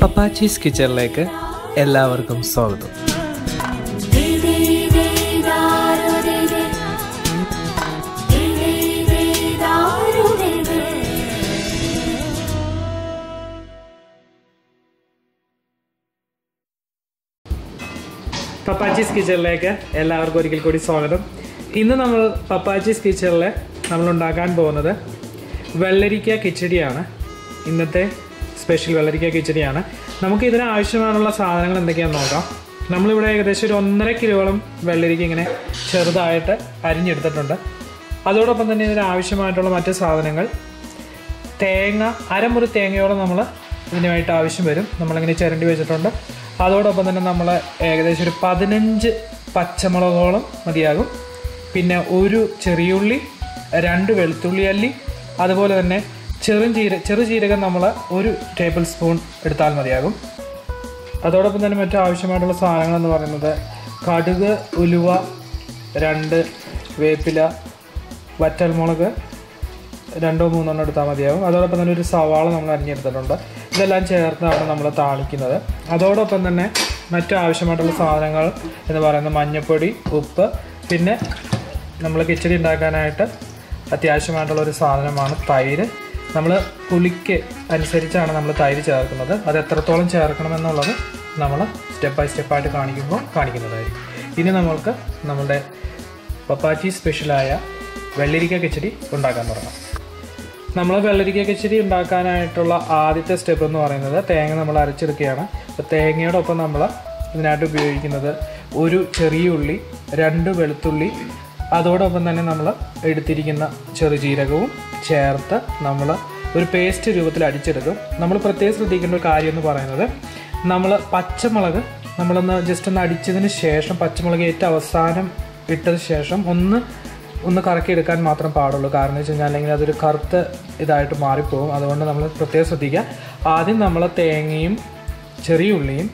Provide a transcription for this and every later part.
പപ്പാച്ചീസ് കിച്ചണിലേക്ക് എല്ലാവർക്കും സ്വാഗതം. പപ്പാച്ചീസ് കിച്ചണിലേക്ക് എല്ലാവർക്കും ഒരിക്കൽ കൂടി സ്വാഗതം. ഇന്ന് നമ്മൾ പപ്പാച്ചീസ് കിച്ചണിൽ നമ്മൾ ഉണ്ടാക്കാൻ പോകുന്നത് വെള്ളരിക്ക കിച്ചടിയാണ്. ഇന്നത്തെ സ്പെഷ്യൽ വെള്ളരിക്ക കിച്ചടിയാണ്. നമുക്ക് ഇതിന് ആവശ്യമായുള്ള സാധനങ്ങൾ എന്തൊക്കെയാണെന്ന് നോക്കാം. നമ്മളിവിടെ ഏകദേശം ഒരു 1.5 കിലോളം വെള്ളരിക്ക ഇങ്ങനെ ചെറുതായിട്ട് അരിഞ്ഞെടുത്തിട്ടുണ്ട്. അതോടൊപ്പം തന്നെ ഇതിന് ആവശ്യമായിട്ടുള്ള മറ്റ് സാധനങ്ങൾ തേങ്ങ, അരമുറി തേങ്ങയോളം നമ്മൾ ഇതിനായിട്ട് ആവശ്യം വരും. നമ്മളിങ്ങനെ ചിരണ്ടി വെച്ചിട്ടുണ്ട്. അതോടൊപ്പം തന്നെ നമ്മൾ ഏകദേശം ഒരു 15 പച്ചമുളകോളം മതിയാകും. പിന്നെ ഒരു ചെറിയുള്ളി, 2 വെളുത്തുള്ളി അല്ലി, അതുപോലെ തന്നെ ചെറുജീരകം നമ്മൾ 1 ടേബിൾ സ്പൂൺ എടുത്താൽ മതിയാകും. അതോടൊപ്പം തന്നെ മറ്റു ആവശ്യമായിട്ടുള്ള സാധനങ്ങളെന്ന് പറയുന്നത് കടുക്, ഉലുവ, 2 വേപ്പില, വറ്റൽമുളക് 2-3 എടുത്താൽ മതിയാകും. അതോടൊപ്പം തന്നെ ഒരു സവാള നമ്മൾ അരിഞ്ഞെടുത്തിട്ടുണ്ട്. ഇതെല്ലാം ചേർത്താണ് നമ്മൾ താളിക്കുന്നത്. അതോടൊപ്പം തന്നെ മറ്റു ആവശ്യമായിട്ടുള്ള സാധനങ്ങൾ എന്ന് പറയുന്നത് മഞ്ഞൾപ്പൊടി, ഉപ്പ്, പിന്നെ നമ്മൾ കിച്ചടി ഉണ്ടാക്കാനായിട്ട് അത്യാവശ്യമായിട്ടുള്ളൊരു സാധനമാണ് തൈര്. നമ്മൾ പുളിക്ക് അനുസരിച്ചാണ് നമ്മൾ തൈര് ചേർക്കുന്നത്. അത് എത്രത്തോളം ചേർക്കണമെന്നുള്ളത് നമ്മൾ സ്റ്റെപ്പ് ബൈ സ്റ്റെപ്പായിട്ട് കാണിക്കുന്നതായിരിക്കും. ഇനി നമ്മൾക്ക് നമ്മുടെ പപ്പാച്ചി സ്പെഷ്യലായ വെള്ളരിക്ക കിച്ചടി ഉണ്ടാക്കാൻ തുടങ്ങാം. നമ്മൾ വെള്ളരിക്ക കിച്ചടി ഉണ്ടാക്കാനായിട്ടുള്ള ആദ്യത്തെ സ്റ്റെപ്പ് എന്ന് പറയുന്നത് തേങ്ങ നമ്മൾ അരച്ചെടുക്കുകയാണ്. അപ്പോൾ തേങ്ങയോടൊപ്പം നമ്മൾ ഇതിനായിട്ട് ഉപയോഗിക്കുന്നത് ഒരു ചെറിയ ഉള്ളി, 2 വെളുത്തുള്ളി, അതോടൊപ്പം തന്നെ നമ്മൾ എടുത്തിരിക്കുന്ന ചെറുജീരകവും ചേർത്ത് നമ്മൾ ഒരു പേസ്റ്റ് രൂപത്തിൽ അടിച്ചെടുക്കും. നമ്മൾ പ്രത്യേകം ശ്രദ്ധിക്കേണ്ട ഒരു കാര്യം എന്ന് പറയുന്നത്, നമ്മൾ പച്ചമുളക് നമ്മളൊന്ന് ജസ്റ്റ് ഒന്ന് അടിച്ചതിന് ശേഷം പച്ചമുളക് ഏറ്റവും അവസാനം ഇട്ടതിന് ശേഷം ഒന്ന് കറക്കിയെടുക്കാൻ മാത്രം പാടുള്ളൂ. കാരണം എന്ന് വെച്ച് കഴിഞ്ഞാൽ അല്ലെങ്കിൽ അതൊരു കറുത്ത ഇതായിട്ട് മാറിപ്പോകും. അതുകൊണ്ട് നമ്മൾ പ്രത്യേകം ശ്രദ്ധിക്കുക. ആദ്യം നമ്മൾ തേങ്ങയും ചെറിയ ഉള്ളിയും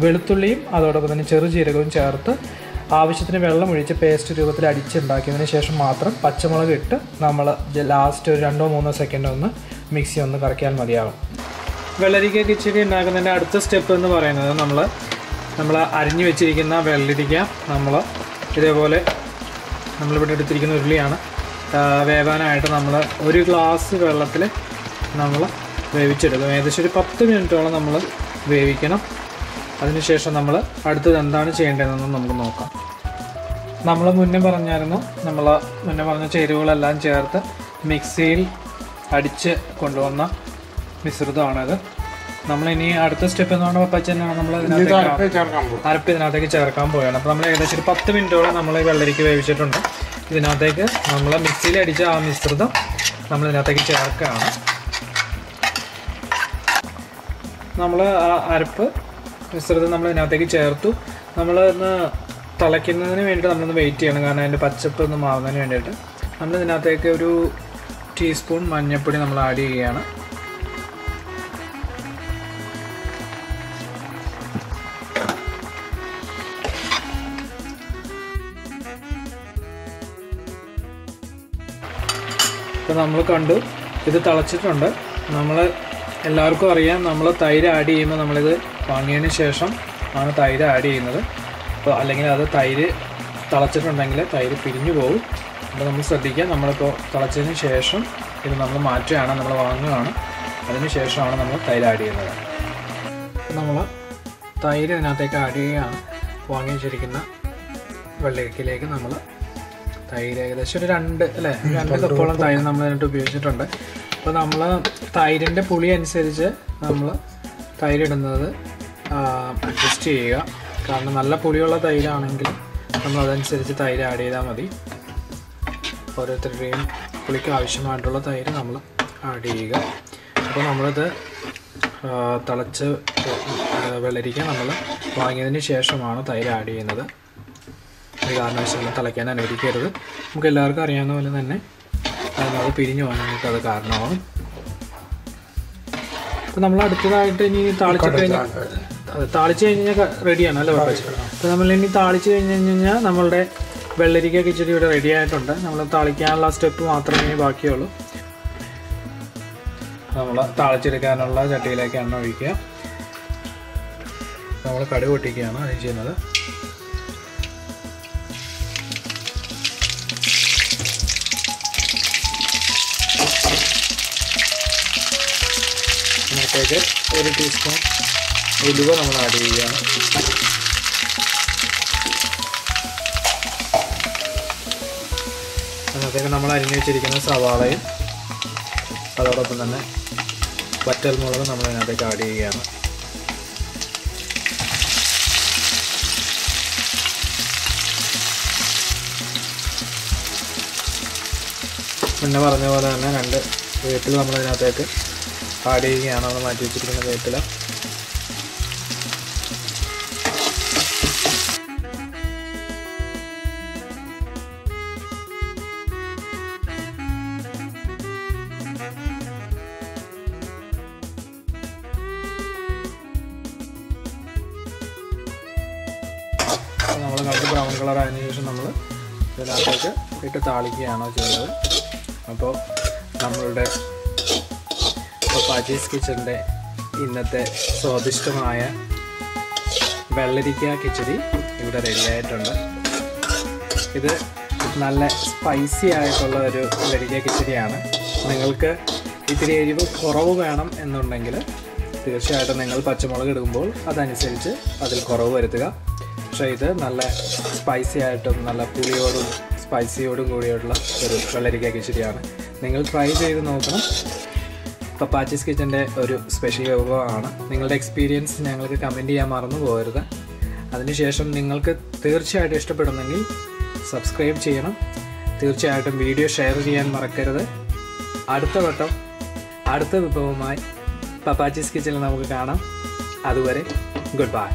വെളുത്തുള്ളിയും അതോടൊപ്പം തന്നെ ചെറുജീരകവും ചേർത്ത് ആവശ്യത്തിന് വെള്ളം ഒഴിച്ച് പേസ്റ്റ് രൂപത്തിൽ അടിച്ചുണ്ടാക്കിയതിന് ശേഷം മാത്രം പച്ചമുളക് ഇട്ട് നമ്മൾ ലാസ്റ്റ് ഒരു 2-3 സെക്കൻഡ് ഒന്ന് മിക്സി ഒന്ന് കറക്കിയാൽ മതിയാകും. വെള്ളരിക്ക കിച്ചടി ഉണ്ടാക്കുന്നതിൻ്റെ അടുത്ത സ്റ്റെപ്പ് എന്ന് പറയുന്നത് നമ്മൾ അരിഞ്ഞു വെച്ചിരിക്കുന്ന വെള്ളരിക്ക നമ്മൾ ഇതേപോലെ നമ്മളിവിടെ എടുത്തിരിക്കുന്ന ഉരുളിയാണ് വേവാനായിട്ട് നമ്മൾ 1 ഗ്ലാസ് വെള്ളത്തിൽ നമ്മൾ വേവിച്ചെടുക്കും. ഏകദേശം ഒരു 10 മിനിറ്റോളം നമ്മൾ വേവിക്കണം. അതിനുശേഷം നമ്മൾ അടുത്തത് എന്താണ് ചെയ്യേണ്ടതെന്ന് നമുക്ക് നോക്കാം. നമ്മൾ മുന്നേ പറഞ്ഞ ചേരുവകളെല്ലാം ചേർത്ത് മിക്സിയിൽ അടിച്ച് കൊണ്ടുവന്ന മിശ്രിതമാണിത്. നമ്മളിനി അടുത്ത സ്റ്റെപ്പ് എന്ന് പറഞ്ഞാൽ പപ്പച്ച തന്നെയാണ് നമ്മൾ അരപ്പ് ഇതിനകത്തേക്ക് ചേർക്കാൻ പോവുകയാണ്. അപ്പോൾ നമ്മൾ ഏകദേശം ഒരു 10 മിനിറ്റോളം നമ്മൾ വെള്ളരിക്ക വേവിച്ചിട്ടുണ്ട്. ഇതിനകത്തേക്ക് നമ്മൾ മിക്സിയിൽ അടിച്ച ആ മിശ്രിതം നമ്മൾ ഇതിനകത്തേക്ക് ചേർക്കുകയാണ്. നമ്മൾ ആ അരപ്പ് മിശ്രിതം നമ്മൾ ഇതിനകത്തേക്ക് ചേർത്തു. നമ്മളൊന്ന് തിളയ്ക്കുന്നതിന് വേണ്ടിയിട്ട് നമ്മളൊന്ന് വെയിറ്റ് ചെയ്യണം. കാരണം അതിൻ്റെ പച്ചപ്പ് ഒന്ന് മാറുന്നതിന് വേണ്ടിയിട്ട് നമ്മൾ ഇതിനകത്തേക്ക് ഒരു ടീസ്പൂൺ മഞ്ഞൾപ്പൊടി നമ്മൾ ആഡ് ചെയ്യുകയാണ്. ഇപ്പോൾ നമ്മൾ കണ്ടു ഇത് തിളച്ചിട്ടുണ്ട്. നമ്മൾ എല്ലാവർക്കും അറിയാം, നമ്മൾ തൈര് ആഡ് ചെയ്യുമ്പോൾ നമ്മളിത് വാങ്ങിയതിന് ശേഷം ആണ് തൈര് ആഡ് ചെയ്യുന്നത്. അപ്പോൾ അല്ലെങ്കിൽ അത് തൈര് തിളച്ചിട്ടുണ്ടെങ്കിൽ തൈര് പിരിഞ്ഞു പോകും. അപ്പോൾ നമ്മൾ ശ്രദ്ധിക്കുക. നമ്മളിപ്പോൾ തിളച്ചതിന് ശേഷം ഇത് നമ്മൾ മാറ്റുകയാണ്, നമ്മൾ വാങ്ങുകയാണ്. അതിന് ശേഷമാണ് നമ്മൾ തൈര് ആഡ് ചെയ്യുന്നത്. നമ്മൾ തൈര് ഇതിനകത്തേക്ക് ആഡ് ചെയ്യുകയാണ്. വാങ്ങി വെച്ചിരിക്കുന്ന വെള്ളരിക്കയിലേക്ക് നമ്മൾ തൈര് ഏകദേശം ഒരു 2 കപ്പോളം തൈര് നമ്മൾ അതിനായിട്ട് ഉപയോഗിച്ചിട്ടുണ്ട്. അപ്പോൾ നമ്മൾ തൈരിൻ്റെ പുളി അനുസരിച്ച് നമ്മൾ തൈരിടുന്നത് അഡ്ജസ്റ്റ് ചെയ്യുക. കാരണം നല്ല പുളിയുള്ള തൈരാണെങ്കിൽ നമ്മൾ അതനുസരിച്ച് തൈര് ആഡ് ചെയ്താൽ മതി. ഓരോരുത്തരുടെയും പുളിക്ക് ആവശ്യമായിട്ടുള്ള തൈര് നമ്മൾ ആഡ് ചെയ്യുക. അപ്പോൾ നമ്മളിത് തിളച്ച് വെള്ളരിക്ക നമ്മൾ വാങ്ങിയതിന് ശേഷമാണ് തൈര് ആഡ് ചെയ്യുന്നത്. ഒരു കാരണവശാലും തിളയ്ക്കാൻ അനുവദിക്കരുത്. നമുക്ക് എല്ലാവർക്കും അറിയാവുന്ന പോലെ തന്നെ അത് പിരിഞ്ഞു പോകാനായിട്ട് അത് കാരണമാകും. അപ്പോൾ നമ്മൾ അടുത്തതായിട്ട് ഇനി താളിച്ച് കഴിഞ്ഞാൽ റെഡിയാണ് അല്ലേ പപ്പച്ച? അപ്പോൾ നമ്മളിനി താളിച്ച് കഴിഞ്ഞ് നമ്മളുടെ വെള്ളരിക്ക കിച്ചടി ഇവിടെ റെഡി ആയിട്ടുണ്ട്. നമ്മൾ താളിക്കാനുള്ള സ്റ്റെപ്പ് മാത്രമേ ബാക്കിയുള്ളൂ. നമ്മൾ താളിച്ചെടുക്കാനുള്ള ചട്ടിയിലേക്ക് എണ്ണ ഒഴിക്കുക. നമ്മൾ കടുക് പൊട്ടിക്കുകയാണ് അത് ചെയ്യുന്നത്. അതിനകത്തേക്ക് 1 ടീസ്പൂൺ ഉലുവ നമ്മൾ ആഡ് ചെയ്യുകയാണ്. അതിനകത്തേക്ക് നമ്മൾ അരിഞ്ഞു വെച്ചിരിക്കുന്ന സവാളയും അതോടൊപ്പം തന്നെ വറ്റൽമുളകും നമ്മൾ അതിനകത്തേക്ക് ആഡ് ചെയ്യുകയാണ്. മുന്നേ പറഞ്ഞ പോലെ തന്നെ 2 വേപ്പില നമ്മൾ അതിനകത്തേക്ക് ആഡ് ചെയ്യുകയാണ്. അത് മാറ്റി വെച്ചിരിക്കുന്ന വേപ്പില. നമ്മൾ കണ്ട് ബ്രൗൺ കളർ ആയതിനു ശേഷം നമ്മൾ ഇതിനകത്തേക്ക് ഇട്ട് താളിക്കുകയാണ് ചെയ്യുന്നത്. അപ്പോൾ നമ്മളുടെ പപ്പാച്ചീസ് കിച്ചൻ്റെ ഇന്നത്തെ സ്വാദിഷ്ടമായ വെള്ളരിക്ക കിച്ചടി ഇവിടെ റെഡി ആയിട്ടുണ്ട്. ഇത് നല്ല സ്പൈസി ആയിട്ടുള്ള ഒരു വെള്ളരിക്ക കിച്ചടിയാണ്. നിങ്ങൾക്ക് ഇത്തിരി എരിവ് കുറവ് വേണം എന്നുണ്ടെങ്കിൽ തീർച്ചയായിട്ടും നിങ്ങൾ പച്ചമുളക് ഇടുമ്പോൾ അതനുസരിച്ച് അതിൽ കുറവ് വരുത്തുക. പക്ഷേ ഇത് നല്ല സ്പൈസി ആയിട്ടും നല്ല പുളിയോടും സ്പൈസിയോടും കൂടിയുള്ള ഒരു വെള്ളരിക്ക കിച്ചടിയാണ്. നിങ്ങൾ ട്രൈ ചെയ്ത് നോക്കണം. പപ്പാച്ചീസ് കിച്ചൻ്റെ ഒരു സ്പെഷ്യൽ വിഭവമാണ്. നിങ്ങളുടെ എക്സ്പീരിയൻസ് ഞങ്ങൾക്ക് കമൻറ്റ് ചെയ്യാൻ മറന്നു പോകരുത്. അതിനുശേഷം നിങ്ങൾക്ക് തീർച്ചയായിട്ടും ഇഷ്ടപ്പെടുന്നെങ്കിൽ സബ്സ്ക്രൈബ് ചെയ്യണം. തീർച്ചയായിട്ടും വീഡിയോ ഷെയർ ചെയ്യാൻ മറക്കരുത്. അടുത്ത വട്ടം അടുത്ത വിഭവമായി പപ്പാച്ചീസ് കിച്ചണിൽ നമുക്ക് കാണാം. അതുവരെ ഗുഡ് ബൈ.